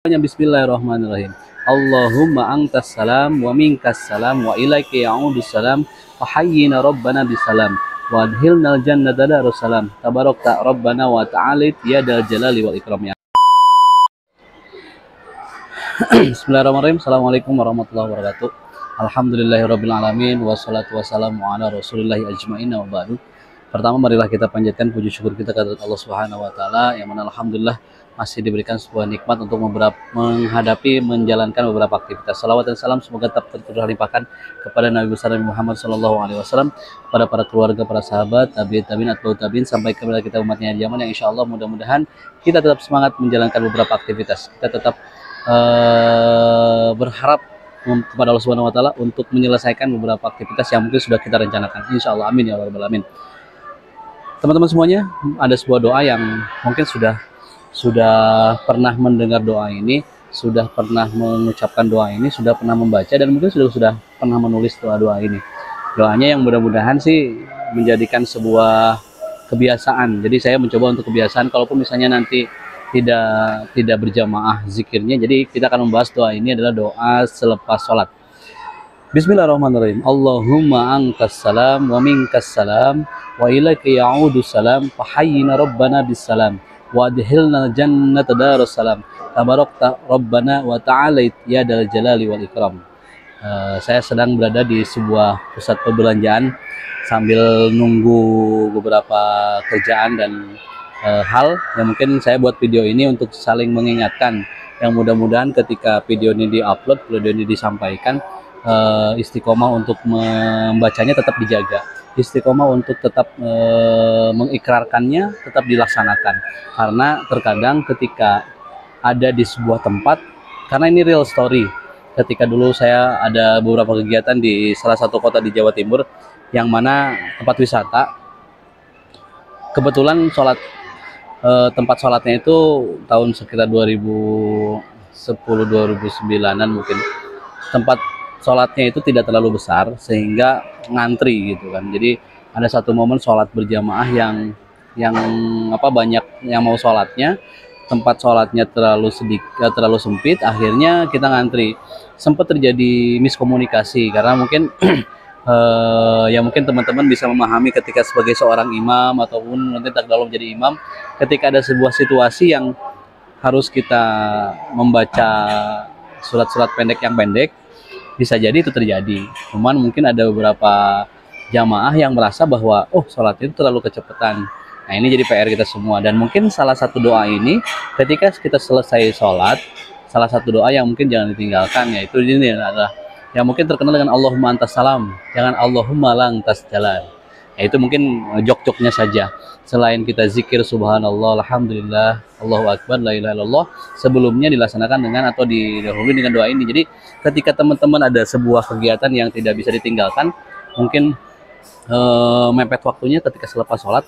Bismillahirrahmanirrahim. Allahumma antas salam wa minkas salam wa ilaika ya'udus salam wa hayyina rabbana bisalam wa adhilnal jannata darussalam tabarakta rabbana wa ta'alit ya dal jalali wal ikram ya. Bismillahirrahmanirrahim. Assalamualaikum warahmatullahi wabarakatuh. Alhamdulillahirabbil alamin wassalatu wassalamu ala rasulillahi ajmain wa ba'du. Pertama, marilah kita panjatkan puji syukur kita kepada Allah Subhanahu wa taala yang mana alhamdulillah masih diberikan sebuah nikmat untuk menjalankan beberapa aktivitas. Salawat dan salam semoga tetap terlimpahkan kepada Nabi besar Muhammad SAW, kepada para keluarga, para sahabat, tabi'in, atba'ut tabi'in, sampai kepada kita umatnya zaman yang insya Allah mudah-mudahan kita tetap semangat menjalankan beberapa aktivitas. Kita tetap berharap kepada Allah Subhanahu wa taala untuk menyelesaikan beberapa aktivitas yang mungkin sudah kita rencanakan. Insya Allah, amin ya rabbal alamin. Teman-teman semuanya, ada sebuah doa yang mungkin sudah pernah mendengar doa ini, sudah pernah mengucapkan doa ini, sudah pernah membaca, dan mungkin sudah pernah menulis doa-doa ini. Doanya yang mudah-mudahan sih menjadikan sebuah kebiasaan. Jadi saya mencoba untuk kebiasaan, kalaupun misalnya nanti tidak berjamaah zikirnya, jadi kita akan membahas doa ini adalah doa selepas sholat. Bismillahirrahmanirrahim. Allahumma antas salam wa minkas salam wa ilaika ya'udus salam fa hayyina rabbana bisalam wa adhilnal jannata darussalam tabarakta rabbana wa ta'alait ya dal jalali wal ikram. Saya sedang berada di sebuah pusat perbelanjaan sambil nunggu beberapa kerjaan dan hal yang mungkin saya buat video ini untuk saling mengingatkan, yang mudah-mudahan ketika video ini diupload, video ini disampaikan, istiqomah untuk membacanya tetap dijaga, istiqomah untuk tetap mengikrarkannya tetap dilaksanakan. Karena terkadang ketika ada di sebuah tempat, karena ini real story, ketika dulu saya ada beberapa kegiatan di salah satu kota di Jawa Timur yang mana tempat wisata, kebetulan tempat sholatnya itu tahun sekitar 2010-2009an mungkin, tempat sholatnya itu tidak terlalu besar sehingga ngantri gitu kan. Jadi ada satu momen sholat berjamaah yang banyak yang mau sholatnya, tempat sholatnya terlalu sempit, akhirnya kita ngantri. Sempat terjadi miskomunikasi karena mungkin ya mungkin teman-teman bisa memahami ketika sebagai seorang imam ataupun nanti tak dalam menjadi imam, ketika ada sebuah situasi yang harus kita membaca surat-surat pendek yang pendek, bisa jadi itu terjadi. Cuman mungkin ada beberapa jamaah yang merasa bahwa sholat itu terlalu kecepatan. Nah, ini jadi PR kita semua. Dan mungkin salah satu doa ini ketika kita selesai sholat, salah satu doa yang mungkin jangan ditinggalkan, yaitu ini adalah yang mungkin terkenal dengan Allahumma antas salam, jangan Allahumma lantas jalan. Nah, itu mungkin jok-joknya saja. Selain kita zikir subhanallah, alhamdulillah, Allahu akbar, la ilaha illallah, sebelumnya dilaksanakan dengan atau didahului dengan doa ini. Jadi ketika teman-teman ada sebuah kegiatan yang tidak bisa ditinggalkan, mungkin mepet waktunya ketika selepas sholat,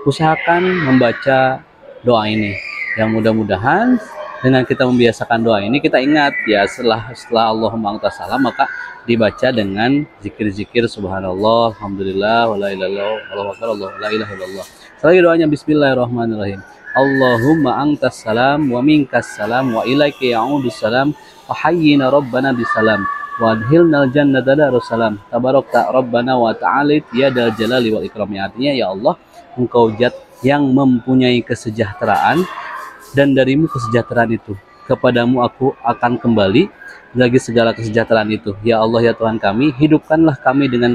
usahakan membaca doa ini. Yang mudah-mudahan dengan kita membiasakan doa ini, kita ingat ya setelah Allahumma antas salam, maka dibaca dengan zikir-zikir subhanallah, alhamdulillah, wa la ilaha illallah, Allahu akbar, la ilaha illallah. Sekali doanya bismillahirrahmanirrahim. Allahumma antas salam wa minkas salam wa ilaika ya'udus salam wa hayyina rabbana bisalam wa adhilnal jannata darussalam tabarakta rabbana wa ta'alit ya dal jalali wal ikram. Artinya, ya Allah, Engkau zat yang mempunyai kesejahteraan, dan darimu kesejahteraan itu, kepadamu aku akan kembali lagi segala kesejahteraan itu. Ya Allah, ya Tuhan kami, hidupkanlah kami dengan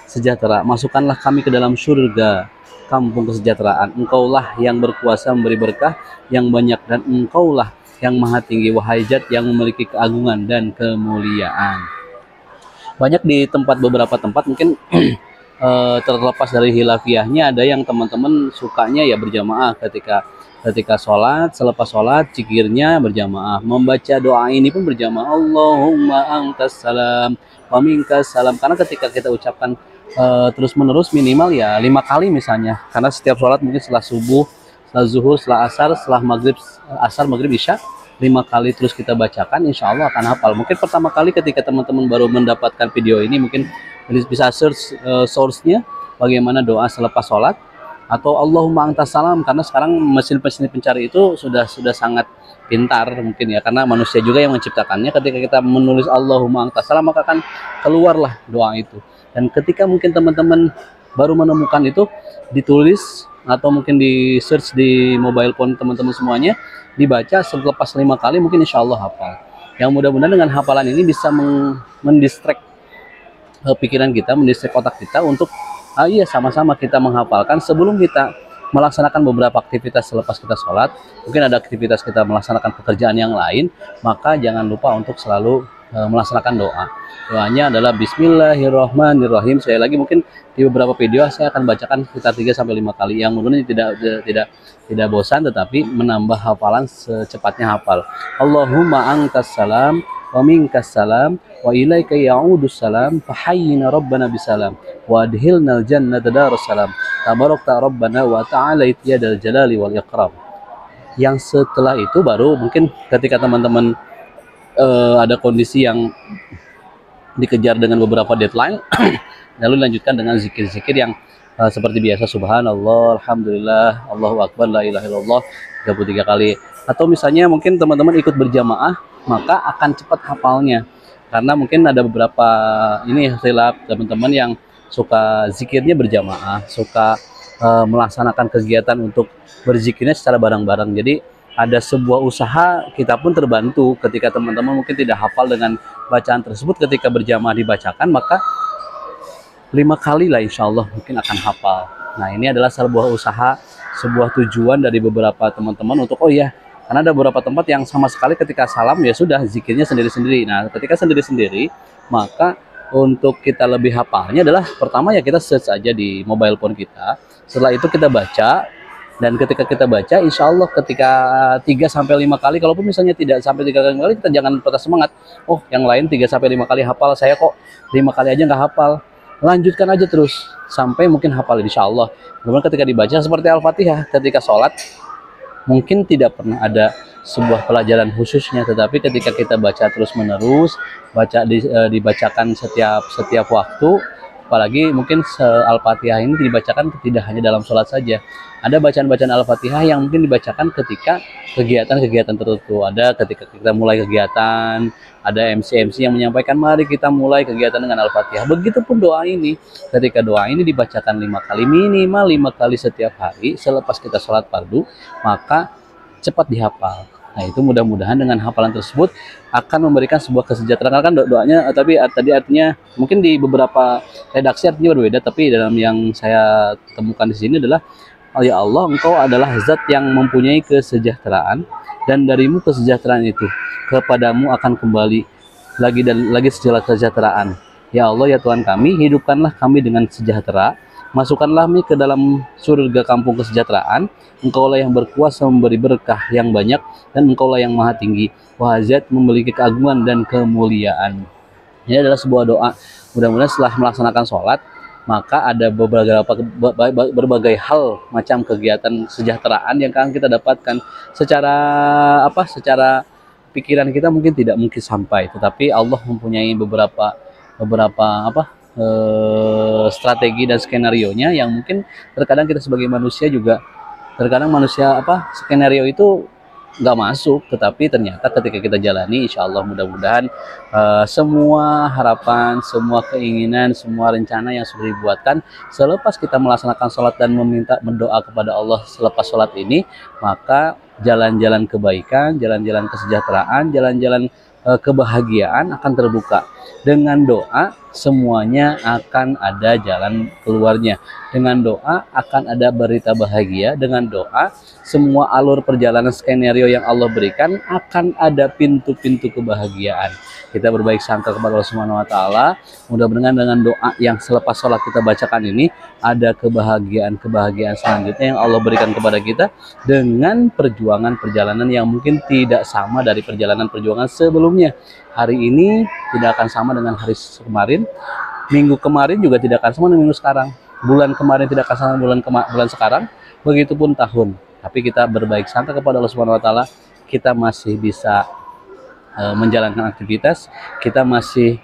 sejahtera, masukkanlah kami ke dalam surga, kampung kesejahteraan. Engkaulah yang berkuasa memberi berkah yang banyak, dan Engkaulah yang maha tinggi, wahai zat yang memiliki keagungan dan kemuliaan. Banyak di beberapa tempat mungkin terlepas dari hilafiahnya, ada yang teman-teman sukanya ya berjamaah ketika sholat, selepas sholat zikirnya berjamaah, membaca doa ini pun berjamaah, Allahumma antas salam wa minkas salam. Karena ketika kita ucapkan terus menerus minimal ya 5 kali misalnya, karena setiap sholat mungkin setelah subuh, setelah zuhur, setelah asar, setelah maghrib, asar, maghrib, isya, 5 kali terus kita bacakan, insya Allah akan hafal. Mungkin pertama kali ketika teman-teman baru mendapatkan video ini, mungkin bisa search source-nya bagaimana doa selepas sholat. atau Allahumma antas salam, karena sekarang mesin-mesin pencari itu sudah sangat pintar mungkin ya, karena manusia juga yang menciptakannya. Ketika kita menulis Allahumma antas salam, maka akan keluarlah doa itu. Dan ketika mungkin teman-teman baru menemukan itu, ditulis atau mungkin di search di mobile phone teman-teman semuanya, dibaca selepas 5 kali, mungkin insya Allah hafal. Yang mudah-mudahan dengan hafalan ini bisa mendistract pikiran kita, mendistract otak kita untuk iya sama-sama kita menghafalkan sebelum kita melaksanakan beberapa aktivitas selepas kita sholat. Mungkin ada aktivitas kita melaksanakan pekerjaan yang lain, maka jangan lupa untuk selalu melaksanakan doa. Doanya adalah Bismillahirrahmanirrahim. Saya lagi mungkin di beberapa video saya akan bacakan sekitar 3-5 kali, yang mungkin tidak bosan, tetapi menambah hafalan secepatnya hafal. Allahumma antas salam wa minkas salam wa ilaika ya'udus salam fahayyina rabbana bisalam wa adhilnal jannata darussalam tabarakta rabbana wa ta'ala yadal jalali wal ikram. Yang setelah itu baru mungkin ketika teman-teman ada kondisi yang dikejar dengan beberapa deadline lalu lanjutkan dengan zikir-zikir yang seperti biasa, subhanallah, alhamdulillah, Allahu akbar, la ilaha illallah 33 kali. Atau misalnya mungkin teman-teman ikut berjamaah, maka akan cepat hafalnya, karena mungkin ada beberapa ini khilaf teman-teman yang suka zikirnya berjamaah, suka melaksanakan kegiatan untuk berzikirnya secara bareng-bareng. Jadi ada sebuah usaha, kita pun terbantu ketika teman-teman mungkin tidak hafal dengan bacaan tersebut, ketika berjamaah dibacakan, maka 5 kali lah insya Allah mungkin akan hafal. Nah, ini adalah sebuah usaha, sebuah tujuan dari beberapa teman-teman untuk, oh ya, karena ada beberapa tempat yang sama sekali ketika salam ya sudah zikirnya sendiri-sendiri. Nah, ketika sendiri-sendiri, maka untuk kita lebih hafalnya adalah pertama ya kita search aja di mobile phone kita. Setelah itu kita baca, dan ketika kita baca, insya Allah ketika 3-5 kali, kalaupun misalnya tidak sampai 3 kali, kita jangan patah semangat. Oh, yang lain 3-5 kali hafal, saya kok 5 kali aja nggak hafal. Lanjutkan aja terus sampai mungkin hafal insya Allah. Kemudian ketika dibaca seperti Al-Fatihah ketika sholat, mungkin tidak pernah ada sebuah pelajaran khususnya, tetapi ketika kita baca terus menerus, dibacakan setiap waktu, apalagi mungkin Al-Fatihah ini dibacakan tidak hanya dalam sholat saja. Ada bacaan-bacaan Al-Fatihah yang mungkin dibacakan ketika kegiatan-kegiatan tertentu. Ada ketika kita mulai kegiatan, ada MC yang menyampaikan mari kita mulai kegiatan dengan Al-Fatihah. Begitupun doa ini, ketika doa ini dibacakan 5 kali, minimal 5 kali setiap hari selepas kita sholat fardu, maka cepat dihafal. Nah, itu mudah-mudahan dengan hafalan tersebut akan memberikan sebuah kesejahteraan. Kan doanya tapi tadi artinya mungkin di beberapa redaksi artinya berbeda, tapi dalam yang saya temukan di sini adalah, oh ya Allah, Engkau adalah zat yang mempunyai kesejahteraan, dan darimu kesejahteraan itu, kepadamu akan kembali lagi dan lagi segala kesejahteraan. Ya Allah, ya Tuhan kami, hidupkanlah kami dengan sejahtera, masukkanlah kami ke dalam surga kampung kesejahteraan. Engkaulah yang berkuasa memberi berkah yang banyak, dan Engkaulah yang maha tinggi, wahazat memiliki keagungan dan kemuliaan. Ini adalah sebuah doa. Mudah-mudahan setelah melaksanakan sholat, maka ada berbagai hal macam kegiatan kesejahteraan yang akan kita dapatkan secara pikiran kita mungkin tidak mungkin sampai, tetapi Allah mempunyai beberapa strategi dan skenario-nya yang mungkin terkadang kita sebagai manusia juga skenario itu nggak masuk, tetapi ternyata ketika kita jalani, insya Allah mudah-mudahan semua harapan, semua keinginan, semua rencana yang sudah dibuatkan selepas kita melaksanakan sholat dan mendoa kepada Allah selepas sholat ini, maka jalan-jalan kebaikan, jalan-jalan kesejahteraan, jalan-jalan kebahagiaan akan terbuka. Dengan doa semuanya akan ada jalan keluarnya. Dengan doa akan ada berita bahagia. Dengan doa semua alur perjalanan skenario yang Allah berikan akan ada pintu-pintu kebahagiaan. Kita berbaik sangka kepada Allah Subhanahu wa taala. Mudah-mudahan dengan doa yang selepas sholat kita bacakan ini ada kebahagiaan selanjutnya yang Allah berikan kepada kita dengan perjalanan yang mungkin tidak sama dari perjalanan sebelumnya. Hari ini tidak akan sama dengan hari kemarin, minggu kemarin juga tidak akan sama dengan minggu sekarang, bulan kemarin tidak akan sama dengan bulan sekarang, begitupun tahun. Tapi kita berbaik sangka kepada Allah Subhanahu wa taala, kita masih bisa menjalankan aktivitas, kita masih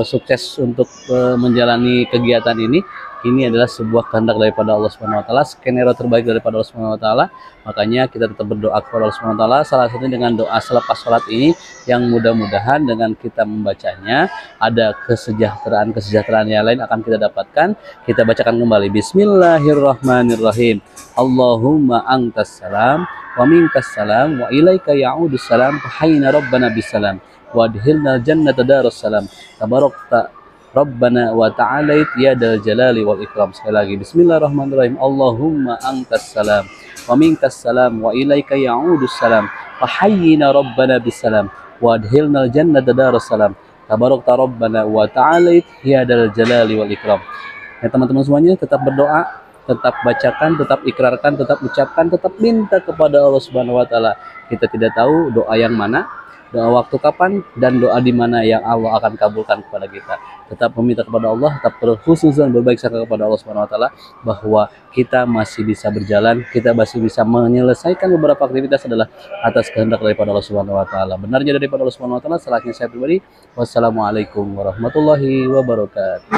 sukses untuk menjalani kegiatan ini. ini adalah sebuah kehendak daripada Allah Subhanahu wa taala, skenario terbaik daripada Allah Subhanahu wa taala. Makanya kita tetap berdoa kepada Allah Subhanahu wa taala, salah satunya dengan doa selepas sholat ini, yang mudah-mudahan dengan kita membacanya ada kesejahteraan yang lain akan kita dapatkan. Kita bacakan kembali. Bismillahirrahmanirrahim. Allahumma antas salam wa minkas salam wa ilaika ya'udus salam hayyina rabbana bisalam wa adhilna jannata darussalam tabarakta Rabbana wa ta'alait ya dal jalali wal ikram. Sekali lagi, bismillahirrahmanirrahim. Allahumma antas salam wa minkas salam wa ilaika ya'udus salam wa hayyina rabbana bisalam wa adhilna jannata darussalam tabarakta Rabbana wa ta'alait ya dal jalali wal ikram. Ya teman-teman semuanya, tetap berdoa, tetap bacakan, tetap ikrarkan, tetap ucapkan, tetap minta kepada Allah Subhanahu wa taala. Kita tidak tahu doa yang mana, doa waktu kapan, dan doa di mana yang Allah akan kabulkan kepada kita. Tetap meminta kepada Allah, tetap berkhususan berbaik sangka kepada Allah Subhanahu wa taala bahwa kita masih bisa berjalan, kita masih bisa menyelesaikan beberapa aktivitas adalah atas kehendak daripada Allah Subhanahu wa taala. Benarnya daripada Allah Subhanahu wa taala, salahnya saya pribadi. Wassalamualaikum warahmatullahi wabarakatuh.